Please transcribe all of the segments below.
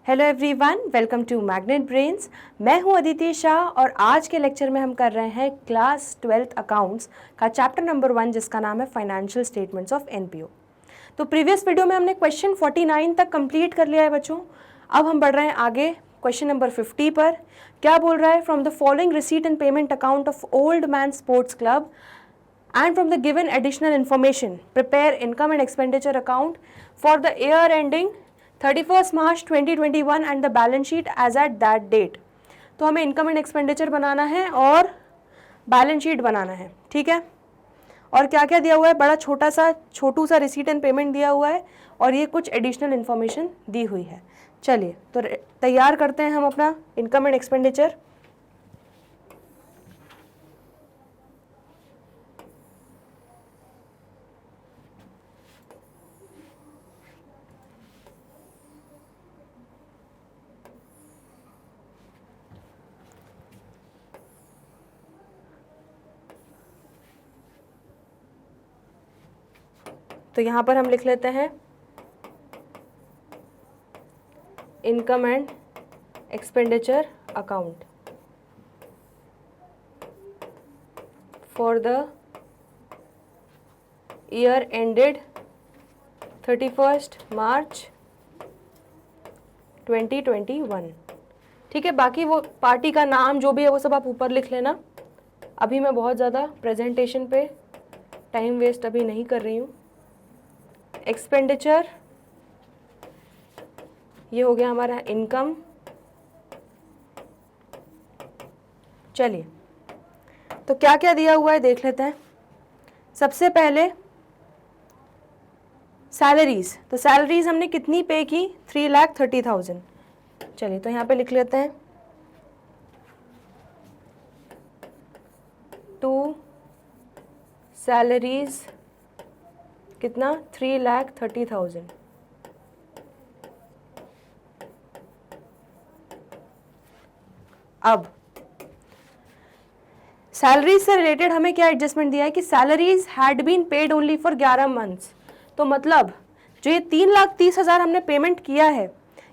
Hello everyone, welcome to magnet brains. मैं हूं अदिति शाह और आज के लेक्चर में हम कर रहे हैं क्लास 12th अकाउंट्स का चैप्टर नंबर 1 जिसका नाम है फाइनेंशियल स्टेटमेंट्स ऑफ एनपीओ। तो प्रीवियस वीडियो में हमने क्वेश्चन 49 तक कंप्लीट कर लिया है बच्चों। अब हम बढ़ रहे हैं आगे क्वेश्चन नंबर 50 पर। क्या बोल रहा है? From the following receipt and payment account of old man sports club and from the given additional information prepare income and expenditure account for the year ending 31st March 2021 and the balance sheet as at that date। तो हमें income and expenditure बनाना है और balance sheet बनाना है, ठीक है। और क्या क्या दिया हुआ है? बड़ा छोटू सा रिसीट एंड पेमेंट दिया हुआ है और ये कुछ एडिशनल इन्फॉर्मेशन दी हुई है। चलिए तो तैयार करते हैं हम अपना इनकम एंड एक्सपेंडिचर। तो यहाँ पर हम लिख लेते हैं income and expenditure account for the year ended 31st मार्च 2021। ठीक है, बाकी वो पार्टी का नाम जो भी है वो सब आप ऊपर लिख लेना। अभी मैं बहुत ज़्यादा प्रेजेंटेशन पे टाइम वेस्ट अभी नहीं कर रही हूँ। एक्सपेंडिचर ये हो गया हमारा इनकम। चलिए तो क्या क्या दिया हुआ है देख लेते हैं। सबसे पहले सैलरीज। तो सैलरीज हमने कितनी पे की? 3,30,000। चलिए तो यहाँ पे लिख लेते हैं टू सैलरीज कितना? 3,30,000। अब सैलरीज से रिलेटेड हमें क्या एडजस्टमेंट दिया है कि salaries had been paid only for 11 months. तो मतलब जो ये 3,30,000 हमने पेमेंट किया है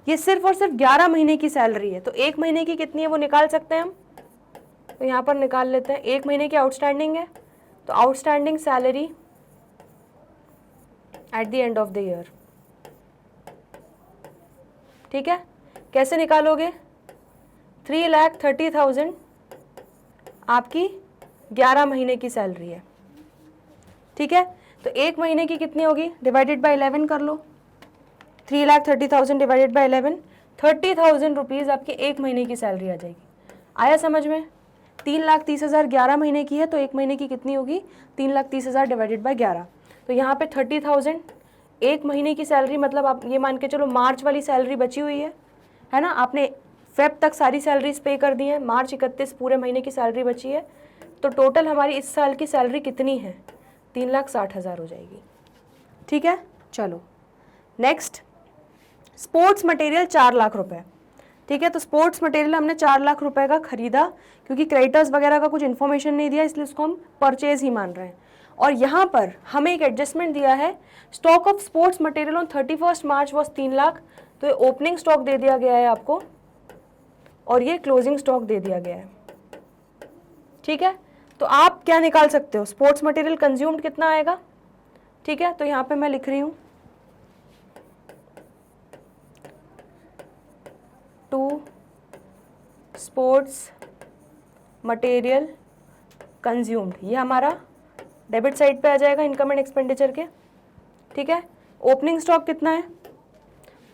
ये सिर्फ और सिर्फ 11 महीने की सैलरी है। तो एक महीने की कितनी है वो निकाल सकते हैं हम। तो यहाँ पर निकाल लेते हैं। एक महीने की आउटस्टैंडिंग है तो outstanding salary at the end of the year. ठीक है, कैसे निकालोगे? 3,30,000 आपकी 11 महीने की सैलरी है। ठीक है, तो एक महीने की कितनी होगी? डिवाइडेड बाय 11 कर लो। 3,30,000 डिवाइडेड बाय 11, 30,000 रुपीज़ आपकी एक महीने की सैलरी आ जाएगी। आया समझ में? 3,30,000 11 महीने की है तो एक महीने की कितनी होगी? 3,30,000 डिवाइडेड बाय 11। तो यहाँ पे 30,000 एक महीने की सैलरी, मतलब आप ये मान के चलो मार्च वाली सैलरी बची हुई है ना। आपने फेब तक सारी सैलरीज पे कर दी है, मार्च 31 पूरे महीने की सैलरी बची है। तो टोटल हमारी इस साल की सैलरी कितनी है? 3,60,000 हो जाएगी। ठीक है, चलो नेक्स्ट। स्पोर्ट्स मटेरियल 4 लाख रुपए। ठीक है, तो स्पोर्ट्स मटेरियल हमने 4 लाख रुपए का खरीदा क्योंकि क्रेडिटर्स वगैरह का कुछ इन्फॉर्मेशन नहीं दिया इसलिए उसको हम परचेज ही मान रहे हैं। और यहाँ पर हमें एक एडजस्टमेंट दिया है। Stock of sports material on 31st March was 3 lakh. तो ये ओपनिंग स्टॉक दे दिया गया है आपको और ये क्लोजिंग स्टॉक दे दिया गया है। ठीक है, तो आप क्या निकाल सकते हो? स्पोर्ट्स मटेरियल कंज्यूम्ड कितना आएगा? ठीक है, तो यहाँ पे मैं लिख रही हूँ टू स्पोर्ट्स मटेरियल कंज्यूम्ड। ये हमारा डेबिट साइड पे आ जाएगा इनकम एंड एक्सपेंडिचर के। ठीक है, ओपनिंग स्टॉक कितना है?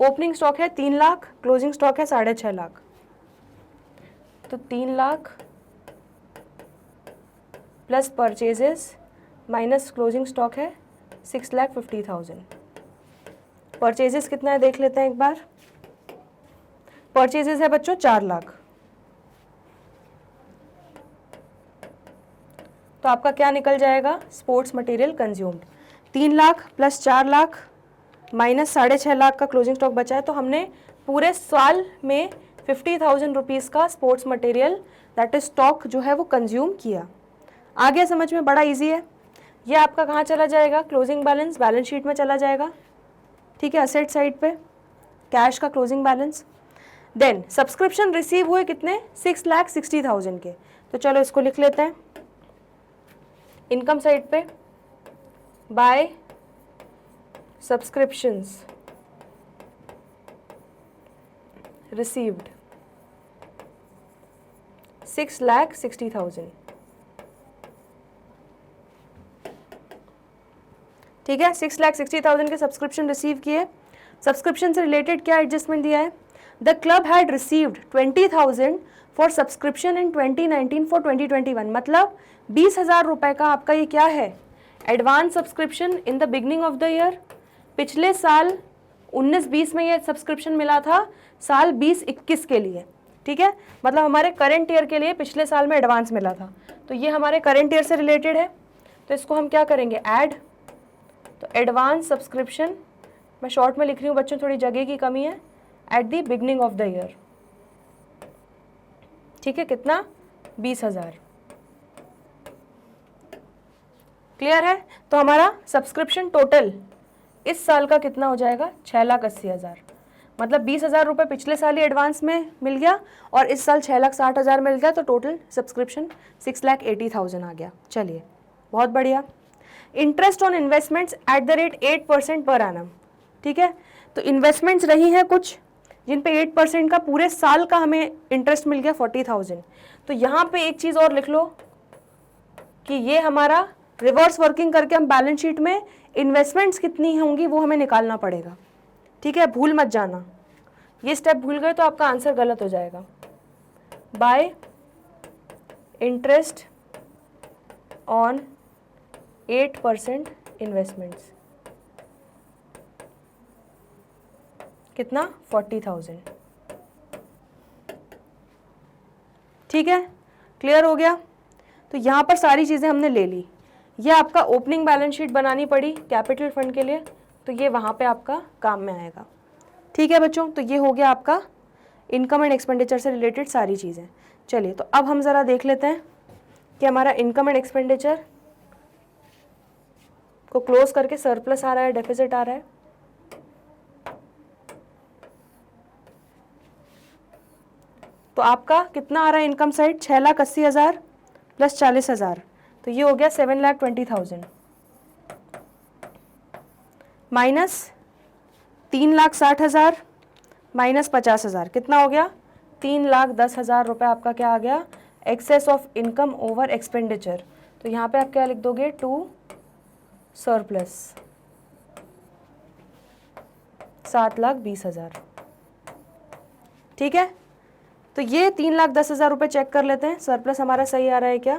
ओपनिंग स्टॉक है 3 लाख, क्लोजिंग स्टॉक है 6.5 लाख। तो 3 lakh plus purchases minus closing stock है 6,50,000। परचेजेस कितना है देख लेते हैं एक बार। परचेजेस है बच्चों 4 लाख। तो आपका क्या निकल जाएगा? Sports material consumed 3 lakh plus 4 lakh minus 6.5 lakh का क्लोजिंग स्टॉक बचा है। तो हमने पूरे साल में 50,000 रुपीज़ का sports material that is stock जो है वो कंज्यूम किया। आ गया समझ में? बड़ा इजी है। ये आपका कहाँ चला जाएगा? क्लोजिंग बैलेंस, बैलेंस शीट में चला जाएगा। ठीक है, असेट साइड पे कैश का closing balance. Then subscription receive हुए कितने, 6,60,000 के। तो चलो इसको लिख लेते हैं इनकम साइड पे, बाय सब्सक्रिप्शंस रिसीव्ड 6,60,000। ठीक है, 6,60,000 के सब्सक्रिप्शन रिसीव किए। सब्सक्रिप्शन से रिलेटेड क्या एडजस्टमेंट दिया है, the club had received 20,000 for subscription in 2019 for 2021, मतलब 20,000 रुपए का आपका ये क्या है, advance subscription in the beginning of the year. पिछले साल 19-20 में ये सब्सक्रिप्शन मिला था, साल 20-21 के लिए। ठीक है, मतलब हमारे करंट ईयर के लिए पिछले साल में एडवांस मिला था, तो ये हमारे करंट ईयर से रिलेटेड है। तो इसको हम क्या करेंगे, ऐड। तो एडवांस सब्सक्रिप्शन, मैं शॉर्ट में लिख रही हूँ बच्चों, थोड़ी जगह की कमी है, eight the beginning of the year. ठीक है, कितना, 20,000। क्लियर है। तो हमारा सब्सक्रिप्शन टोटल इस साल का कितना हो जाएगा, 6,80,000। मतलब 20,000 रुपये पिछले साल ही एडवांस में मिल गया और इस साल 6,60,000 मिल गया, तो टोटल सब्सक्रिप्शन 6,80,000 आ गया। चलिए, बहुत बढ़िया। Interest on investments at the rate 8% per annum. ठीक है, तो इन्वेस्टमेंट्स रही हैं कुछ जिन पे 8% का पूरे साल का हमें इंटरेस्ट मिल गया 40,000। तो यहाँ पे एक चीज़ और लिख लो कि ये हमारा रिवर्स वर्किंग करके हम बैलेंस शीट में इन्वेस्टमेंट्स कितनी होंगी वो हमें निकालना पड़ेगा। ठीक है, भूल मत जाना, ये स्टेप भूल गए तो आपका आंसर गलत हो जाएगा। बाय इंटरेस्ट ऑन 8% इन्वेस्टमेंट्स, कितना, 40,000। ठीक है, क्लियर हो गया। तो यहाँ पर सारी चीज़ें हमने ले ली। ये आपका ओपनिंग बैलेंस शीट बनानी पड़ी कैपिटल फंड के लिए, तो ये वहाँ पे आपका काम में आएगा। ठीक है बच्चों, तो ये हो गया आपका इनकम एंड एक्सपेंडिचर से रिलेटेड सारी चीज़ें। चलिए, तो अब हम ज़रा देख लेते हैं कि हमारा इनकम एंड एक्सपेंडिचर को क्लोज करके सरप्लस आ रहा है, डेफिसिट आ रहा है। तो आपका कितना आ रहा है इनकम साइड, 6,80,000 प्लस 40,000, तो ये हो गया 7,20,000 माइनस 3,60,000 माइनस 50,000, कितना हो गया, 3,10,000 रुपये आपका क्या आ गया, excess of income over expenditure. तो यहाँ पे आप क्या लिख दोगे, टू सरप्लस 7,20,000। ठीक है, तो ये 3,10,000 रुपये चेक कर लेते हैं, सरप्लस हमारा सही आ रहा है क्या,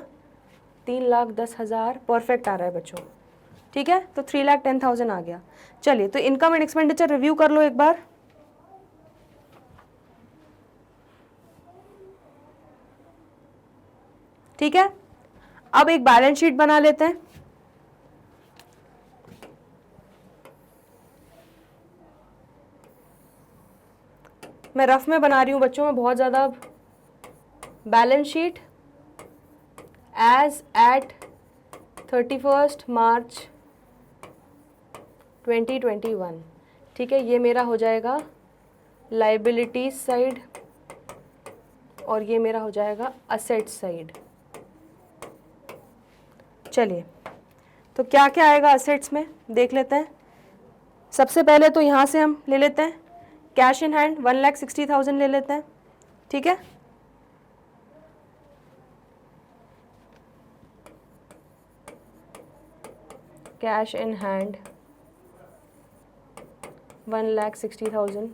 3,10,000 परफेक्ट आ रहा है बच्चों। ठीक है, तो 3,10,000 आ गया। चलिए, तो इनकम एंड एक्सपेंडिचर रिव्यू कर लो एक बार। ठीक है, अब एक बैलेंस शीट बना लेते हैं। मैं रफ में बना रही हूं बच्चों, मैं बहुत ज़्यादा। बैलेंस शीट एज एट 31 मार्च 2021। ठीक है, ये मेरा हो जाएगा लाइबिलिटीज साइड और ये मेरा हो जाएगा असेट साइड। चलिए, तो क्या क्या आएगा असेट्स में देख लेते हैं। सबसे पहले तो यहाँ से हम ले लेते हैं कैश इन हैंड, 1,60,000 ले लेते हैं। ठीक है, कैश इन हैंड 1,60,000।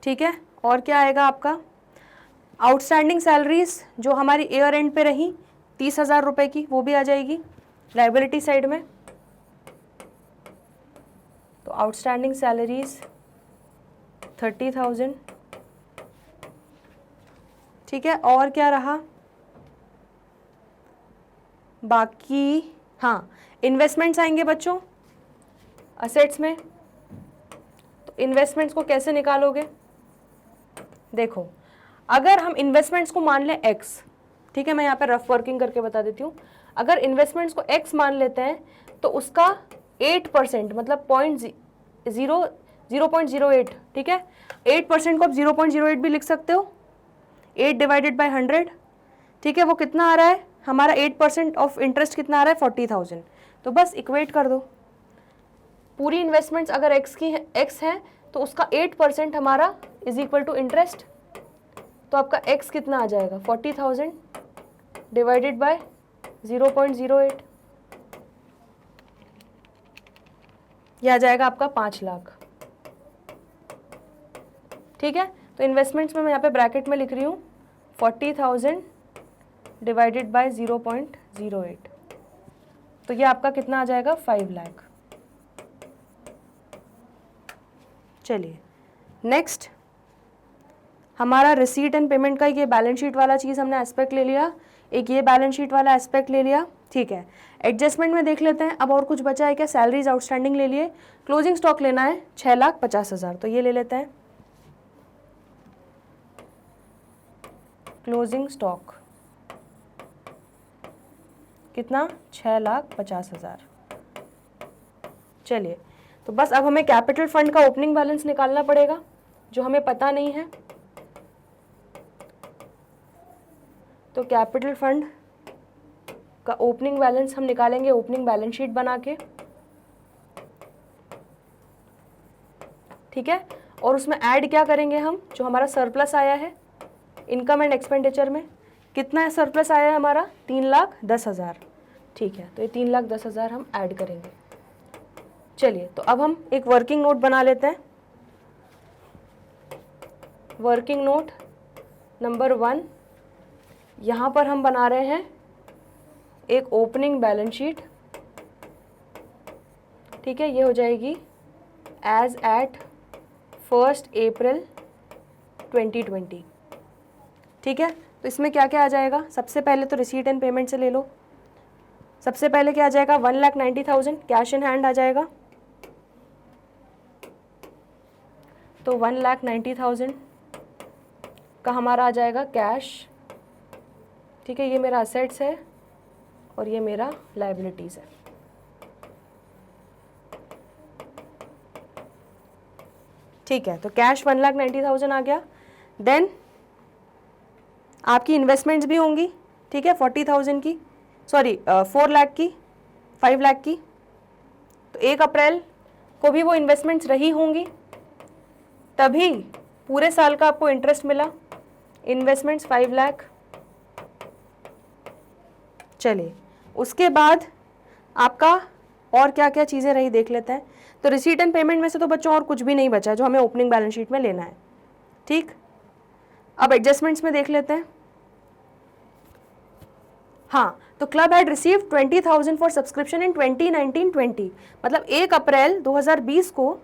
ठीक है, और क्या आएगा आपका, आउटस्टैंडिंग सैलरीज जो हमारी ईयर एंड पे रही 30,000 रुपये की, वो भी आ जाएगी लाइबिलिटी साइड में। तो आउटस्टैंडिंग सैलरीज 30,000। ठीक है, और क्या रहा बाकी, हाँ इन्वेस्टमेंट्स आएंगे बच्चों असेट्स में। तो इन्वेस्टमेंट्स को कैसे निकालोगे, देखो अगर हम इन्वेस्टमेंट्स को मान लें x, ठीक है, मैं यहाँ पे रफ वर्किंग करके बता देती हूँ। अगर इन्वेस्टमेंट्स को x मान लेते हैं तो उसका 8% मतलब 0.08, ठीक है। 8% को आप 0.08 भी लिख सकते हो, 8 डिवाइडेड बाय 100, ठीक है। वो कितना आ रहा है हमारा, 8% ऑफ इंटरेस्ट कितना आ रहा है, 40,000। तो बस इक्वेट कर दो, पूरी इन्वेस्टमेंट्स अगर एक्स है तो उसका 8% हमारा इज इक्वल टू इंटरेस्ट। तो आपका एक्स कितना आ जाएगा, 40,000 डिवाइडेड बाय 0.08, यह आ जाएगा आपका 5 लाख, ठीक है। तो इन्वेस्टमेंट्स में मैं यहाँ पे ब्रैकेट में लिख रही हूँ 40,000 डिवाइडेड बाय 0.08, तो ये आपका कितना आ जाएगा, 5 लाख। चलिए नेक्स्ट, हमारा रिसीट एंड पेमेंट का ये बैलेंस शीट वाला चीज़ हमने एस्पेक्ट ले लिया, एक ये बैलेंस शीट वाला एस्पेक्ट ले लिया, ठीक है। एडजस्टमेंट में देख लेते हैं, अब और कुछ बचा है क्या, सैलरीज आउटस्टैंडिंग ले लिए, क्लोजिंग स्टॉक लेना है 6,50,000, तो ये ले लेते हैं, क्लोजिंग स्टॉक कितना, 6,50,000। चलिए, तो बस अब हमें कैपिटल फंड का ओपनिंग बैलेंस निकालना पड़ेगा, जो हमें पता नहीं है। तो कैपिटल फंड का ओपनिंग बैलेंस हम निकालेंगे ओपनिंग बैलेंस शीट बना के, ठीक है। और उसमें ऐड क्या करेंगे हम, जो हमारा सरप्लस आया है इनकम एंड एक्सपेंडिचर में, कितना सरप्लस आया है हमारा, 3,10,000, ठीक है। तो ये 3,10,000 हम ऐड करेंगे। चलिए, तो अब हम एक वर्किंग नोट बना लेते हैं। वर्किंग नोट नंबर 1, यहाँ पर हम बना रहे हैं एक ओपनिंग बैलेंस शीट, ठीक है। ये हो जाएगी एज एट 1 अप्रैल 2020, ठीक है। तो इसमें क्या क्या आ जाएगा, सबसे पहले तो रिसीट एंड पेमेंट से ले लो। सबसे पहले क्या आ जाएगा, 1,90,000 कैश इन हैंड आ जाएगा, तो 1,90,000 का हमारा आ जाएगा कैश, ठीक है। ये मेरा असेट्स है और ये मेरा लायबिलिटीज़ है, ठीक है। तो कैश 1,90,000 आ गया। देन आपकी इन्वेस्टमेंट्स भी होंगी, ठीक है, 40,000 की, सॉरी 4 लाख की, 5 लाख की। तो 1 अप्रैल को भी वो इन्वेस्टमेंट्स रही होंगी, तभी पूरे साल का आपको इंटरेस्ट मिला। इन्वेस्टमेंट्स 5 लाख। चलिए, उसके बाद आपका और क्या क्या चीज़ें रही देख लेते हैं। तो रिसीट एंड पेमेंट में से तो बच्चों और कुछ भी नहीं बचा जो हमें ओपनिंग बैलेंस शीट में लेना है, ठीक। अब एडजस्टमेंट्स में देख लेते हैं। हाँ, तो club had received 20,000 for subscription in 2019-20, मतलब 1 अप्रैल 2020 को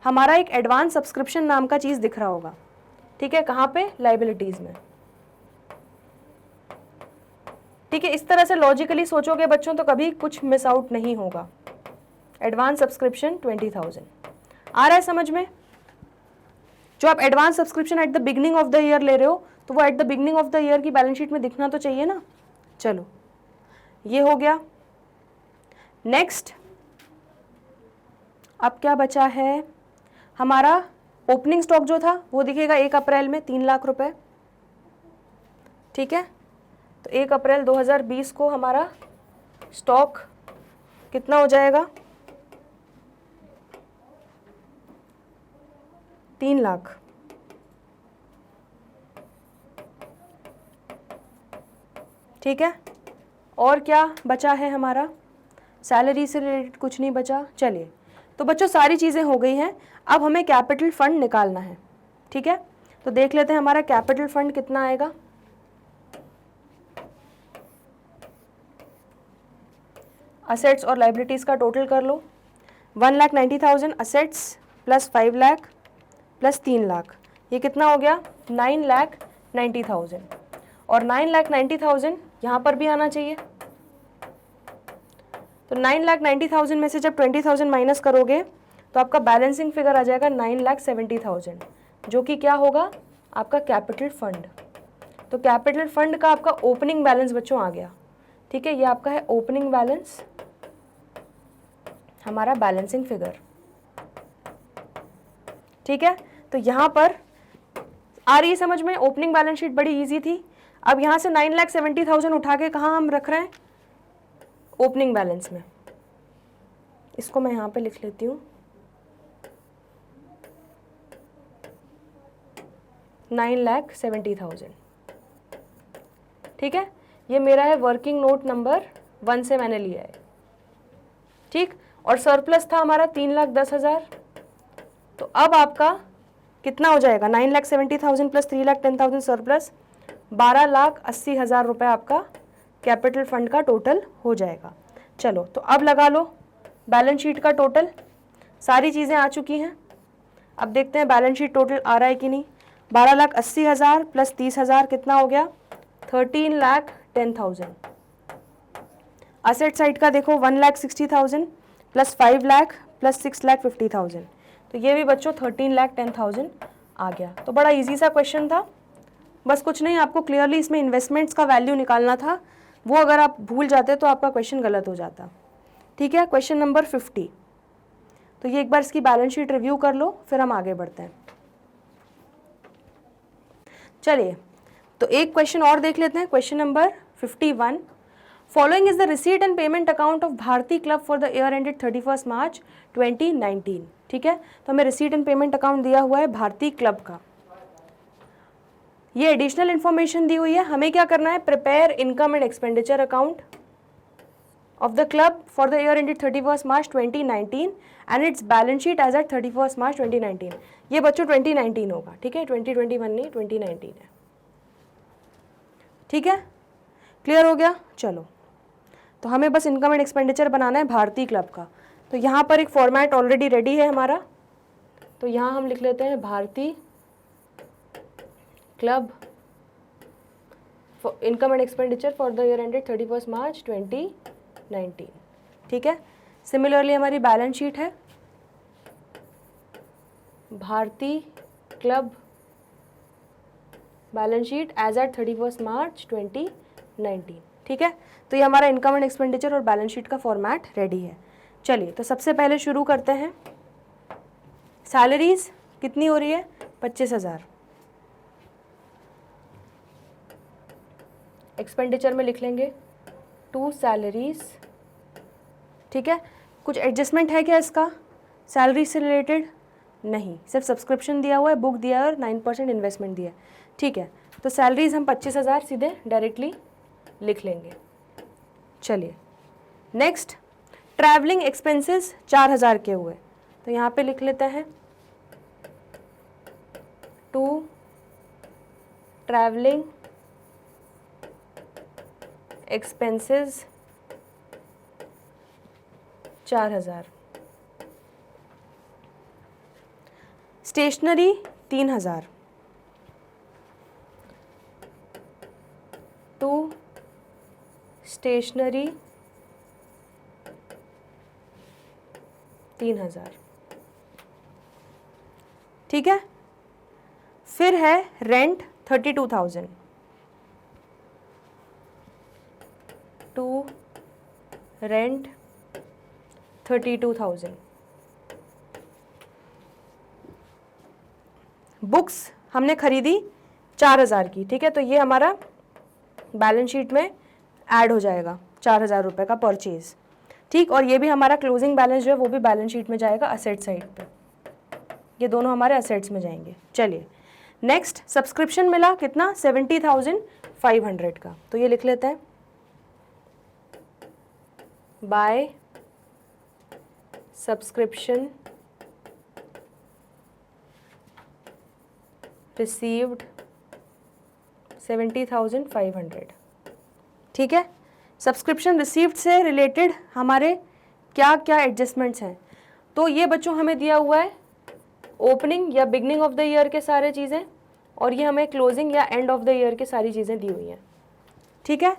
हमारा एक एडवांस सब्सक्रिप्शन नाम का चीज़ दिख रहा होगा, ठीक है। कहाँ पे, लाइबिलिटीज़ में, ठीक है। इस तरह से लॉजिकली सोचोगे बच्चों तो कभी कुछ मिस आउट नहीं होगा। एडवांस सब्सक्रिप्शन 20,000 आ रहा है समझ में। जो आप advance subscription at the beginning of the year ले रहे हो, तो वो eight the beginning of the year की बैलेंस शीट में दिखना तो चाहिए ना। चलो, ये हो गया। नेक्स्ट, अब क्या बचा है हमारा, ओपनिंग स्टॉक जो था वो दिखेगा 1 अप्रैल में 3 लाख रुपए, ठीक है। तो 1 अप्रैल 2020 को हमारा स्टॉक कितना हो जाएगा, 3 लाख, ठीक है। और क्या बचा है हमारा, सैलरी से रिलेटेड कुछ नहीं बचा। चलिए, तो बच्चों सारी चीज़ें हो गई हैं। अब हमें कैपिटल फंड निकालना है, ठीक है। तो देख लेते हैं हमारा कैपिटल फंड कितना आएगा। असेट्स और लाइबिलिटीज़ का टोटल कर लो, 1,90,000 assets plus 5 lakh plus 3 lakh, ये कितना हो गया, 9,90,000। और 9,90,000 यहाँ पर भी आना चाहिए। तो 9,90,000 में से जब 20,000 माइनस करोगे तो आपका बैलेंसिंग फिगर आ जाएगा 9,70,000, जो कि क्या होगा, आपका कैपिटल फंड। तो कैपिटल फंड का आपका ओपनिंग बैलेंस बच्चों आ गया, ठीक है। ये आपका है ओपनिंग बैलेंस, हमारा बैलेंसिंग फिगर। ठीक है, तो यहाँ पर आ रही है समझ में, ओपनिंग बैलेंस शीट बड़ी इजी थी। अब यहाँ से 9,70,000 उठा के कहाँ हम रख रहे हैं, ओपनिंग बैलेंस में। इसको मैं यहाँ पे लिख लेती हूँ, 9,70,000। ठीक है, ये मेरा है वर्किंग नोट नंबर 1 से मैंने लिया है। ठीक, और सरप्लस था हमारा 3,10,000। तो अब आपका कितना हो जाएगा, 9,70,000 प्लस 3,10,000 सरप्लस, 12,80,000 रुपये आपका कैपिटल फंड का टोटल हो जाएगा। चलो, तो अब लगा लो बैलेंस शीट का टोटल, सारी चीज़ें आ चुकी हैं। अब देखते हैं बैलेंस शीट टोटल आ रहा है कि नहीं। 12,80,000 प्लस 30,000 कितना हो गया, 13,10,000। असेट साइड का देखो, 1,60,000 प्लस 5 लाख प्लस 6,50,000, तो ये भी बच्चों 13,10,000 आ गया। तो बड़ा इजी सा क्वेश्चन था, बस कुछ नहीं, आपको क्लियरली इसमें इन्वेस्टमेंट्स का वैल्यू निकालना था। वो अगर आप भूल जाते तो आपका क्वेश्चन गलत हो जाता। ठीक है, क्वेश्चन नंबर 50। तो ये एक बार इसकी बैलेंस शीट रिव्यू कर लो, फिर हम आगे बढ़ते हैं। चलिए, तो एक क्वेश्चन और देख लेते हैं, question number 51। Following is the receipt and payment account of Bharti club for the year ended 31 March 2019। ठीक है, तो हमें रिसीट एंड पेमेंट अकाउंट दिया हुआ है भारती क्लब का। ये एडिशनल इन्फॉर्मेशन दी हुई है, हमें क्या करना है, prepare income and expenditure account of the club for the year ended 31st March 2019 and its balance sheet as at 31st March 2019। ये बच्चों 2019 होगा, ठीक है, 2021 नहीं, 2019 है। ठीक है, क्लियर हो गया। चलो, तो हमें बस इनकम एंड एक्सपेंडिचर बनाना है भारती क्लब का। तो यहाँ पर एक फॉर्मेट ऑलरेडी रेडी है हमारा, तो यहाँ हम लिख लेते हैं Bharti club income and expenditure for the year ended 31st March 2019। ठीक है, सिमिलरली हमारी बैलेंस शीट है Bharti club balance sheet as at 31st March 2019। ठीक है, तो ये हमारा इनकम एंड एक्सपेंडिचर और बैलेंस शीट का फॉर्मेट रेडी है। चलिए, तो सबसे पहले शुरू करते हैं। सैलरीज कितनी हो रही है, 25,000। एक्सपेंडिचर में लिख लेंगे 2 सैलरीज। ठीक है, कुछ एडजस्टमेंट है क्या इसका, सैलरी से रिलेटेड नहीं, सिर्फ सब्सक्रिप्शन दिया हुआ है, बुक दिया है और 9% इन्वेस्टमेंट दिया है। ठीक है, तो सैलरीज हम 25,000 सीधे डायरेक्टली लिख लेंगे। चलिए, नेक्स्ट ट्रैवलिंग एक्सपेंसेस 4,000 के हुए, तो यहाँ पे लिख लेते हैं 2 ट्रैवलिंग एक्सपेंसेस 4,000। स्टेशनरी 3,000। 2 स्टेशनरी 3,000। ठीक है, फिर है रेंट 32,000। 2 रेंट 32,000। बुक्स हमने खरीदी 4,000 की। ठीक है, तो ये हमारा बैलेंस शीट में ऐड हो जाएगा, 4,000 रुपये का परचेज। ठीक, और ये भी हमारा क्लोजिंग बैलेंस जो है वो भी बैलेंस शीट में जाएगा असेट साइड पे। ये दोनों हमारे असेट्स में जाएंगे। चलिए, नेक्स्ट सब्सक्रिप्शन मिला कितना, 70,500 का, तो ये लिख लेते हैं बाय सब्सक्रिप्शन रिसीव्ड 70,500। ठीक है, सब्सक्रिप्शन रिसीव्ड से रिलेटेड हमारे क्या क्या एडजस्टमेंट्स हैं, तो ये बच्चों हमें दिया हुआ है ओपनिंग या बिगनिंग ऑफ द ईयर के सारे चीज़ें, और ये हमें क्लोजिंग या एंड ऑफ द ईयर की सारी चीज़ें दी हुई हैं। ठीक है,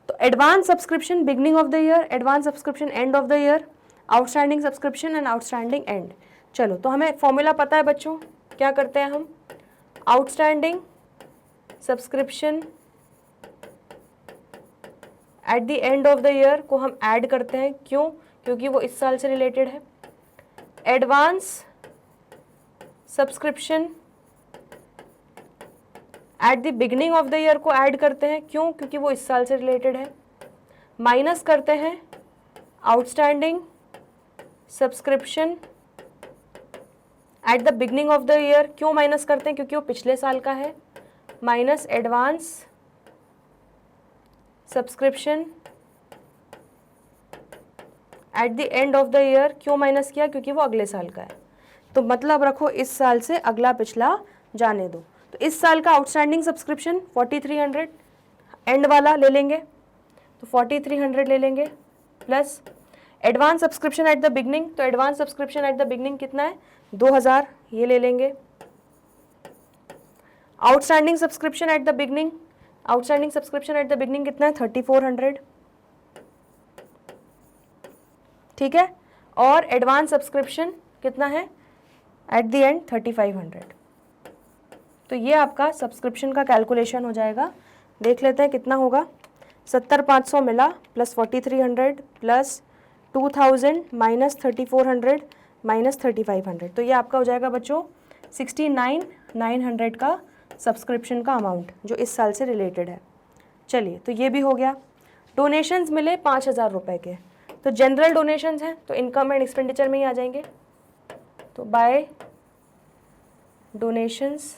तो advance subscription beginning of the year, advance subscription end of the year, outstanding subscription and outstanding and. चलो, तो हमें फॉर्मूला पता है बच्चों, क्या करते हैं हम, outstanding subscription at the end of the year को हम ऐड करते हैं, क्यों, क्योंकि वो इस साल से रिलेटेड है। Advance subscription at the beginning of the year को ऐड करते हैं, क्यों? क्योंकि वो इस साल से रिलेटेड है। माइनस करते हैं outstanding subscription at the beginning of the year, क्यों माइनस करते हैं? क्योंकि वो पिछले साल का है। Minus advance subscription at the end of the year, क्यों माइनस किया? क्योंकि वो अगले साल का है। तो मतलब रखो इस साल से अगला पिछला जाने दो। तो इस साल का आउटस्टैंडिंग सब्सक्रिप्शन 4300 एंड वाला ले लेंगे, तो 4300 ले लेंगे, plus advance subscription at the beginning, तो advance subscription at the beginning कितना है? 2000, ये ले लेंगे। Outstanding subscription at the beginning, outstanding subscription at the beginning कितना है? 3400, ठीक है। और एडवांस सब्सक्रिप्शन कितना है एट द एंड? 3500। तो ये आपका सब्सक्रिप्शन का कैलकुलेशन हो जाएगा। देख लेते हैं कितना होगा। 70,500 मिला प्लस 4300 प्लस 2000 माइनस 3400 माइनस 3500, तो ये आपका हो जाएगा बच्चों 69,900 का सब्सक्रिप्शन का अमाउंट जो इस साल से रिलेटेड है। चलिए, तो ये भी हो गया। डोनेशंस मिले 5,000 रुपये के, तो जनरल डोनेशंस हैं तो इनकम एंड एक्सपेंडिचर में ही आ जाएंगे। तो बाय डोनेशंस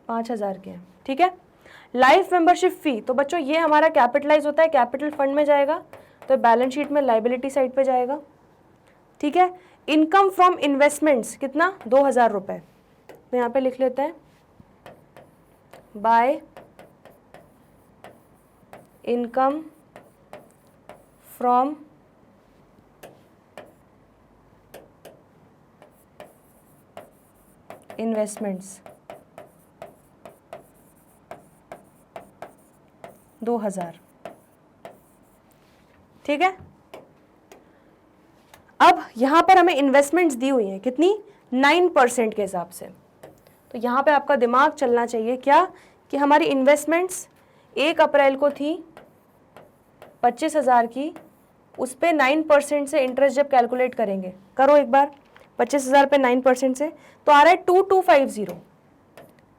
5,000 के हैं, ठीक है। लाइफ मेंबरशिप फ़ी, तो बच्चों ये हमारा कैपिटलाइज होता है, कैपिटल फंड में जाएगा, तो बैलेंस शीट में लाइबिलिटी साइड पे जाएगा, ठीक है। इनकम फ्रॉम इन्वेस्टमेंट्स कितना? 2,000 रुपये, तो यहाँ पे लिख लेते हैं बाय इनकम फ्रॉम इन्वेस्टमेंट्स 2,000, ठीक है। अब यहाँ पर हमें इन्वेस्टमेंट्स दी हुई हैं कितनी? 9% के हिसाब से। तो यहाँ पे आपका दिमाग चलना चाहिए क्या कि हमारी इन्वेस्टमेंट्स 1 अप्रैल को थी 25,000 की, उस पर 9% से इंटरेस्ट जब कैलकुलेट करेंगे, करो एक बार, 25,000 पे 9% से तो आ रहा है 2250,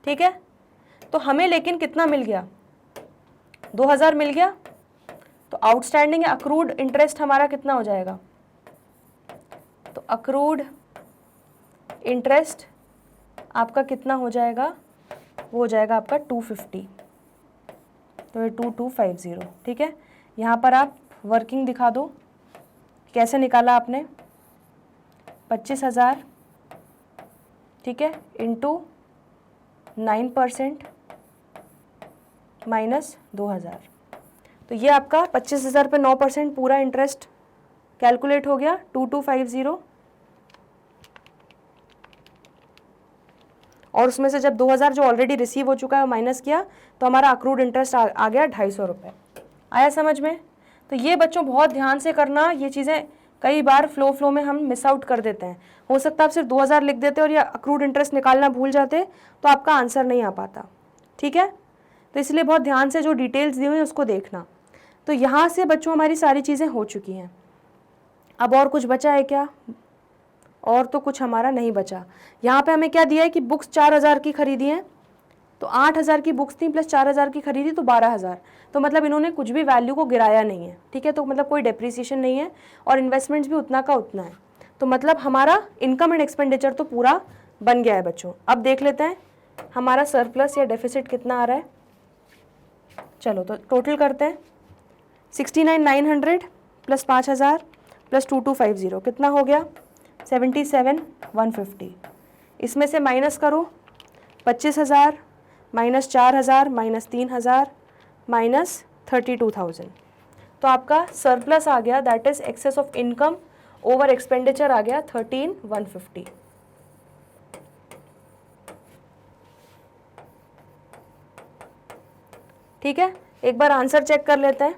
ठीक है। तो हमें लेकिन कितना मिल गया? 2,000 मिल गया। तो आउटस्टैंडिंग अक्रूड इंटरेस्ट हमारा कितना हो जाएगा? तो अक्रूड इंटरेस्ट आपका कितना हो जाएगा? वो हो जाएगा आपका 250, तो ये 2250, ठीक है। यहाँ पर आप वर्किंग दिखा दो, कैसे निकाला आपने? 25,000, ठीक है, इंटू 9% माइनस 2,000, तो ये आपका 25,000 पे 9% पूरा इंटरेस्ट कैलकुलेट हो गया 2250, और उसमें से जब 2,000 जो ऑलरेडी रिसीव हो चुका है माइनस किया तो हमारा अक्रूड इंटरेस्ट आ गया 250 रुपये। आया समझ में? तो ये बच्चों बहुत ध्यान से करना, ये चीज़ें कई बार फ्लो में हम मिस आउट कर देते हैं। हो सकता है आप सिर्फ 2,000 लिख देते और या अक्रूड इंटरेस्ट निकालना भूल जाते तो आपका आंसर नहीं आ पाता, ठीक है। तो इसलिए बहुत ध्यान से जो डिटेल्स दी हुई हैं उसको देखना। तो यहाँ से बच्चों हमारी सारी चीज़ें हो चुकी हैं। अब और कुछ बचा है क्या? और तो कुछ हमारा नहीं बचा। यहाँ पे हमें क्या दिया है कि बुक्स 4,000 की खरीदी हैं, तो 8,000 की बुक्स थी प्लस 4,000 की खरीदी तो 12,000, तो मतलब इन्होंने कुछ भी वैल्यू को गिराया नहीं है, ठीक है। तो मतलब कोई डेप्रिसिएशन नहीं है और इन्वेस्टमेंट्स भी उतना का उतना है, तो मतलब हमारा इनकम एंड एक्सपेंडिचर तो पूरा बन गया है बच्चों। अब देख लेते हैं हमारा सरप्लस या डेफिसिट कितना आ रहा है। चलो तो टोटल करते हैं, 69,900 प्लस 5,000 प्लस 2250 कितना हो गया? 77,150। इसमें से माइनस करो 25,000 माइनस 4,000 माइनस 3,000 माइनस 32,000, तो आपका सरप्लस आ गया, that is excess of income over expenditure आ गया 13,150। ठीक है, एक बार आंसर चेक कर लेते हैं।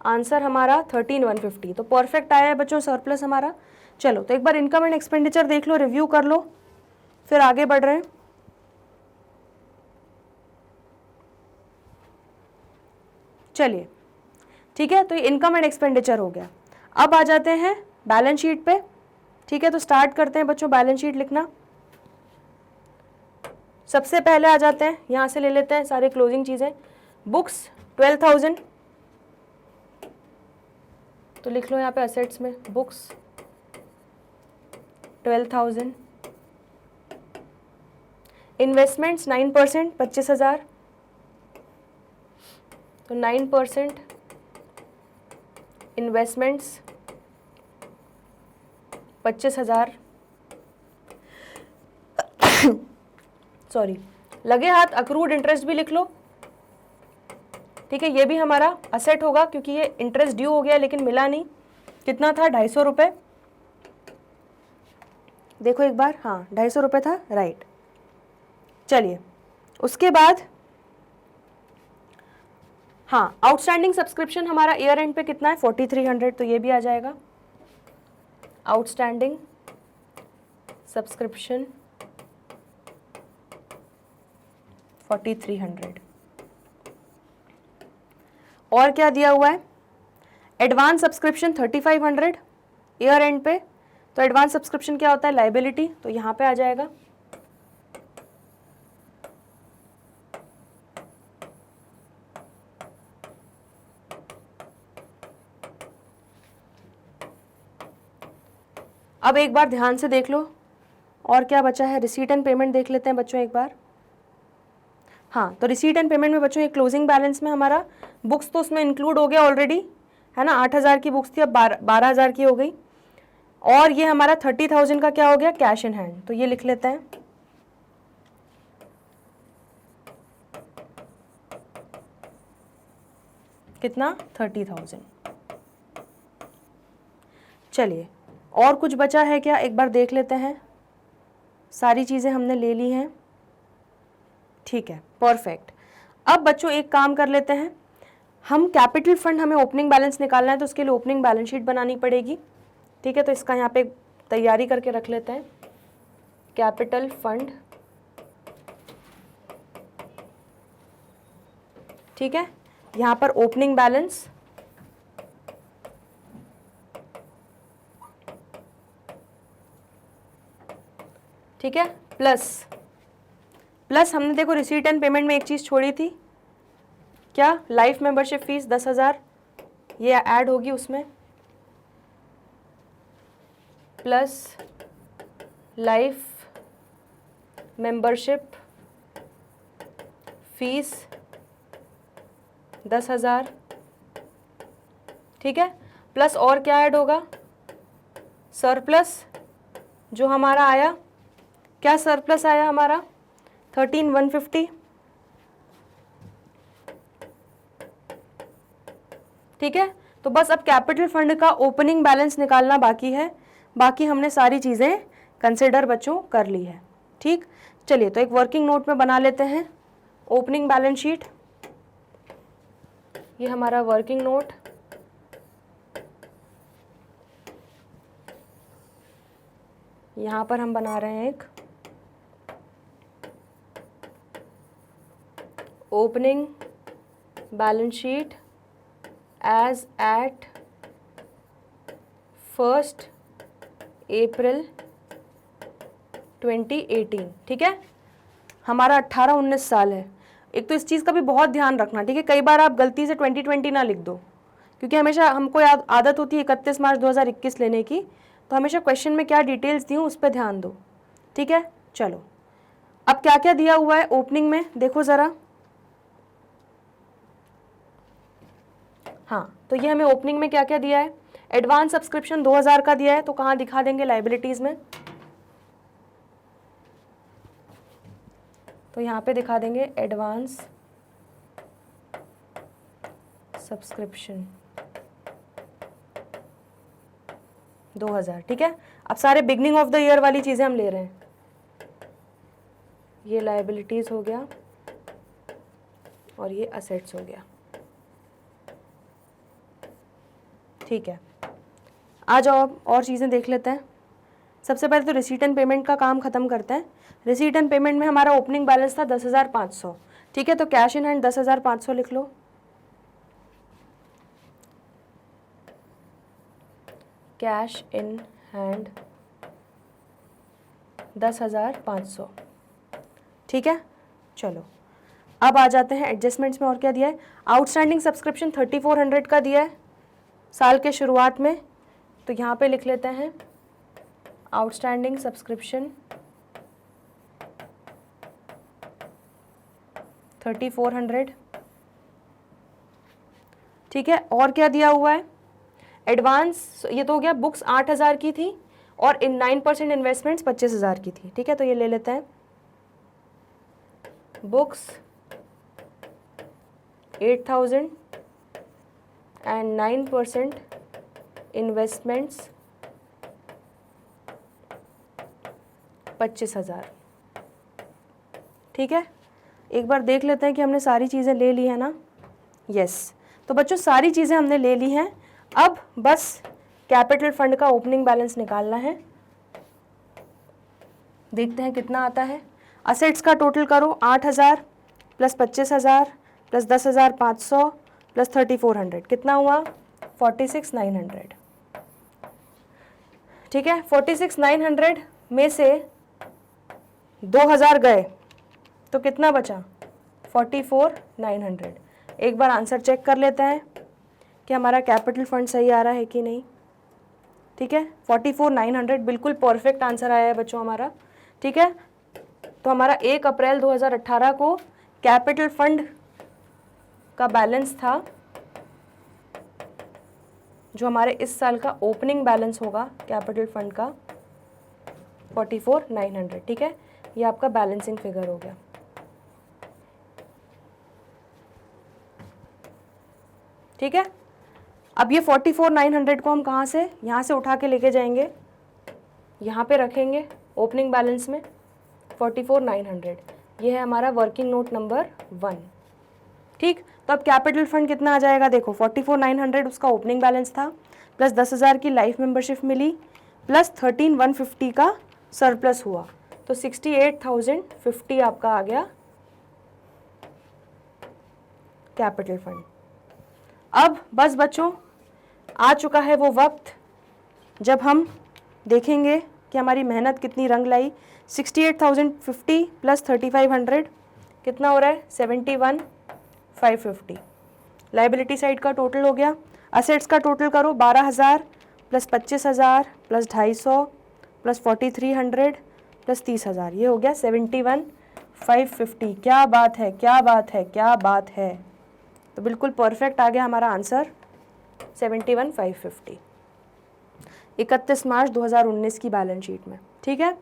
आंसर हमारा 13,150, तो परफेक्ट आया है बच्चों सरप्लस हमारा। चलो तो एक बार इनकम एंड एक्सपेंडिचर देख लो, रिव्यू कर लो, फिर आगे बढ़ रहे हैं। चलिए ठीक है, तो ये इनकम एंड एक्सपेंडिचर हो गया। अब आ जाते हैं बैलेंस शीट पे। ठीक है, तो स्टार्ट करते हैं बच्चों बैलेंस शीट लिखना। सबसे पहले आ जाते हैं, यहाँ से ले लेते हैं सारे क्लोजिंग चीज़ें। बुक्स 12,000, तो लिख लो यहाँ पे असेट्स में बुक्स 12,000। इन्वेस्टमेंट्स 9%, 25,000, तो 9% इन्वेस्टमेंट्स 25,000। सॉरी, लगे हाथ अक्रूड इंटरेस्ट भी लिख लो। ठीक है, ये भी हमारा असेट होगा क्योंकि ये इंटरेस्ट ड्यू हो गया लेकिन मिला नहीं। कितना था? 250 रुपये। देखो एक बार, हाँ 250 रुपये था, राइट। चलिए उसके बाद हाँ, आउटस्टैंडिंग सब्सक्रिप्शन हमारा ईयर एंड पे कितना है? 4300, तो ये भी आ जाएगा। Outstanding subscription 4300। और क्या दिया हुआ है? एडवांस सब्सक्रिप्शन 3500 ईयर एंड पे। तो एडवांस सब्सक्रिप्शन क्या होता है? लाइबिलिटी, तो यहाँ पे आ जाएगा। अब एक बार ध्यान से देख लो और क्या बचा है। रिसीट एंड पेमेंट देख लेते हैं बच्चों एक बार। हाँ, तो रिसीट एंड पेमेंट में बच्चों एक क्लोजिंग बैलेंस में हमारा बुक्स तो उसमें इंक्लूड हो गया ऑलरेडी, है ना। 8,000 की बुक्स थी, अब 12,000 की हो गई। और ये हमारा 30,000 का क्या हो गया? कैश इन हैंड, तो ये लिख लेते हैं। कितना? 30,000। चलिए और कुछ बचा है क्या, एक बार देख लेते हैं। सारी चीज़ें हमने ले ली हैं, ठीक है, परफेक्ट। अब बच्चों एक काम कर लेते हैं, हम कैपिटल फंड, हमें ओपनिंग बैलेंस निकालना है तो उसके लिए ओपनिंग बैलेंस शीट बनानी पड़ेगी। ठीक है, तो इसका यहाँ पे तैयारी करके रख लेते हैं। कैपिटल फंड, ठीक है, यहाँ पर ओपनिंग बैलेंस, ठीक है, प्लस हमने देखो रिसीट एंड पेमेंट में एक चीज़ छोड़ी थी, क्या? लाइफ मेंबरशिप फीस 10,000, ये ऐड होगी उसमें, प्लस लाइफ मेंबरशिप फीस 10,000, ठीक है। प्लस और क्या ऐड होगा? सरप्लस जो हमारा आया, क्या सरप्लस आया हमारा? 13,150, ठीक है। तो बस अब कैपिटल फंड का ओपनिंग बैलेंस निकालना बाकी है, बाकी हमने सारी चीज़ें कंसिडर बच्चों कर ली है। ठीक, चलिए तो एक वर्किंग नोट में बना लेते हैं ओपनिंग बैलेंस शीट। ये हमारा वर्किंग नोट, यहाँ पर हम बना रहे हैं एक opening balance sheet as at 1 April 2018। ठीक है, हमारा 18-19 साल है। एक तो इस चीज़ का भी बहुत ध्यान रखना, ठीक है। कई बार आप गलती से 2020 ना लिख दो, क्योंकि हमेशा हमको आदत होती है 31 मार्च 2021 लेने की, तो हमेशा क्वेश्चन में क्या डिटेल्स दी हूँ उस पर ध्यान दो, ठीक है। चलो अब क्या क्या दिया हुआ है ओपनिंग में देखो ज़रा। हाँ, तो ये हमें ओपनिंग में क्या क्या दिया है। एडवांस सब्सक्रिप्शन 2,000 का दिया है, तो कहाँ दिखा देंगे? लाइबिलिटीज़ में, तो यहाँ पे दिखा देंगे एडवांस सब्सक्रिप्शन 2,000, ठीक है। अब सारे बिगनिंग ऑफ द ईयर वाली चीज़ें हम ले रहे हैं। ये लायबिलिटीज़ हो गया और ये असेट्स हो गया, ठीक है। आ जाओ अब और चीज़ें देख लेते हैं। सबसे पहले तो रिसीट एंड पेमेंट का काम ख़त्म करते हैं। रिसीट एंड पेमेंट में हमारा ओपनिंग बैलेंस था 10,500, ठीक है। तो कैश इन हैंड 10,500 लिख लो। Cash in hand 10,500। ठीक है, चलो अब आ जाते हैं एडजस्टमेंट्स में। और क्या दिया है? आउटस्टैंडिंग सब्सक्रिप्शन 3400 का दिया है साल के शुरुआत में, तो यहाँ पे लिख लेते हैं आउटस्टैंडिंग सब्सक्रिप्शन 3400। ठीक है, और क्या दिया हुआ है? एडवांस, ये तो हो गया, बुक्स 8000 की थी और इन 9% इन्वेस्टमेंट्स 25,000 की थी। ठीक है, तो ये ले लेते हैं, बुक्स 8,000 एंड 9% इन्वेस्टमेंट्स 25,000। ठीक है, एक बार देख लेते हैं कि हमने सारी चीज़ें ले ली है ना। यस, तो बच्चों सारी चीज़ें हमने ले ली हैं। अब बस कैपिटल फंड का ओपनिंग बैलेंस निकालना है। देखते हैं कितना आता है। असेट्स का टोटल करो, 8,000 प्लस 25,000 प्लस 10,500 प्लस 3400, कितना हुआ? 46,900। ठीक है, 46,900 में से 2,000 गए तो कितना बचा? 44,900। एक बार आंसर चेक कर लेते हैं कि हमारा कैपिटल फंड सही आ रहा है कि नहीं। ठीक है, 44,900 बिल्कुल परफेक्ट आंसर आया है बच्चों हमारा। ठीक है, तो हमारा 1 अप्रैल 2018 को कैपिटल फंड का बैलेंस था, जो हमारे इस साल का ओपनिंग बैलेंस होगा कैपिटल फंड का, 44,900। ठीक है, ये आपका बैलेंसिंग फिगर हो गया। ठीक है, अब ये 44,900 को हम कहाँ से, यहाँ से उठा के लेके जाएंगे, यहाँ पे रखेंगे ओपनिंग बैलेंस में 44,900। ये है हमारा वर्किंग नोट नंबर 1। ठीक, तो अब कैपिटल फंड कितना आ जाएगा? देखो 44,900 उसका ओपनिंग बैलेंस था, प्लस 10,000 की लाइफ मेंबरशिप मिली, प्लस 13,150 का सरप्लस हुआ, तो 68,050 आपका आ गया कैपिटल फंड। अब बस बच्चों आ चुका है वो वक्त जब हम देखेंगे कि हमारी मेहनत कितनी रंग लाई। 68,050 प्लस 3,500 कितना हो रहा है? 71,550। लाइबिलिटी साइड का टोटल हो गया। असेट्स का टोटल करो, 12,000 प्लस 25,000 प्लस 250 प्लस 4,300 प्लस 30,000, ये हो गया 71,550। क्या बात है, क्या बात है, क्या बात है। तो बिल्कुल परफेक्ट आ गया हमारा आंसर 71,550 31 मार्च 2019 की बैलेंस शीट में। ठीक है,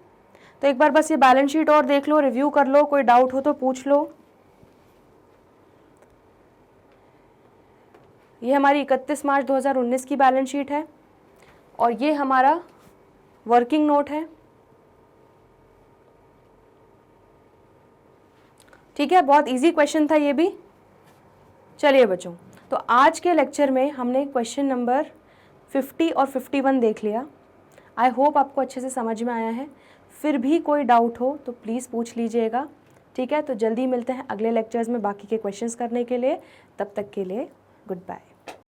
तो एक बार बस ये बैलेंस शीट और देख लो, रिव्यू कर लो, कोई डाउट हो तो पूछ लो। ये हमारी 31 मार्च 2019 की बैलेंस शीट है और ये हमारा वर्किंग नोट है। ठीक है, बहुत इजी क्वेश्चन था ये भी। चलिए बच्चों, तो आज के लेक्चर में हमने क्वेश्चन नंबर 50 और 51 देख लिया। आई होप आपको अच्छे से समझ में आया है। फिर भी कोई डाउट हो तो प्लीज़ पूछ लीजिएगा। ठीक है, तो जल्दी मिलते हैं अगले लेक्चर्स में बाकी के क्वेश्चंस करने के लिए। तब तक के लिए गुड बाय।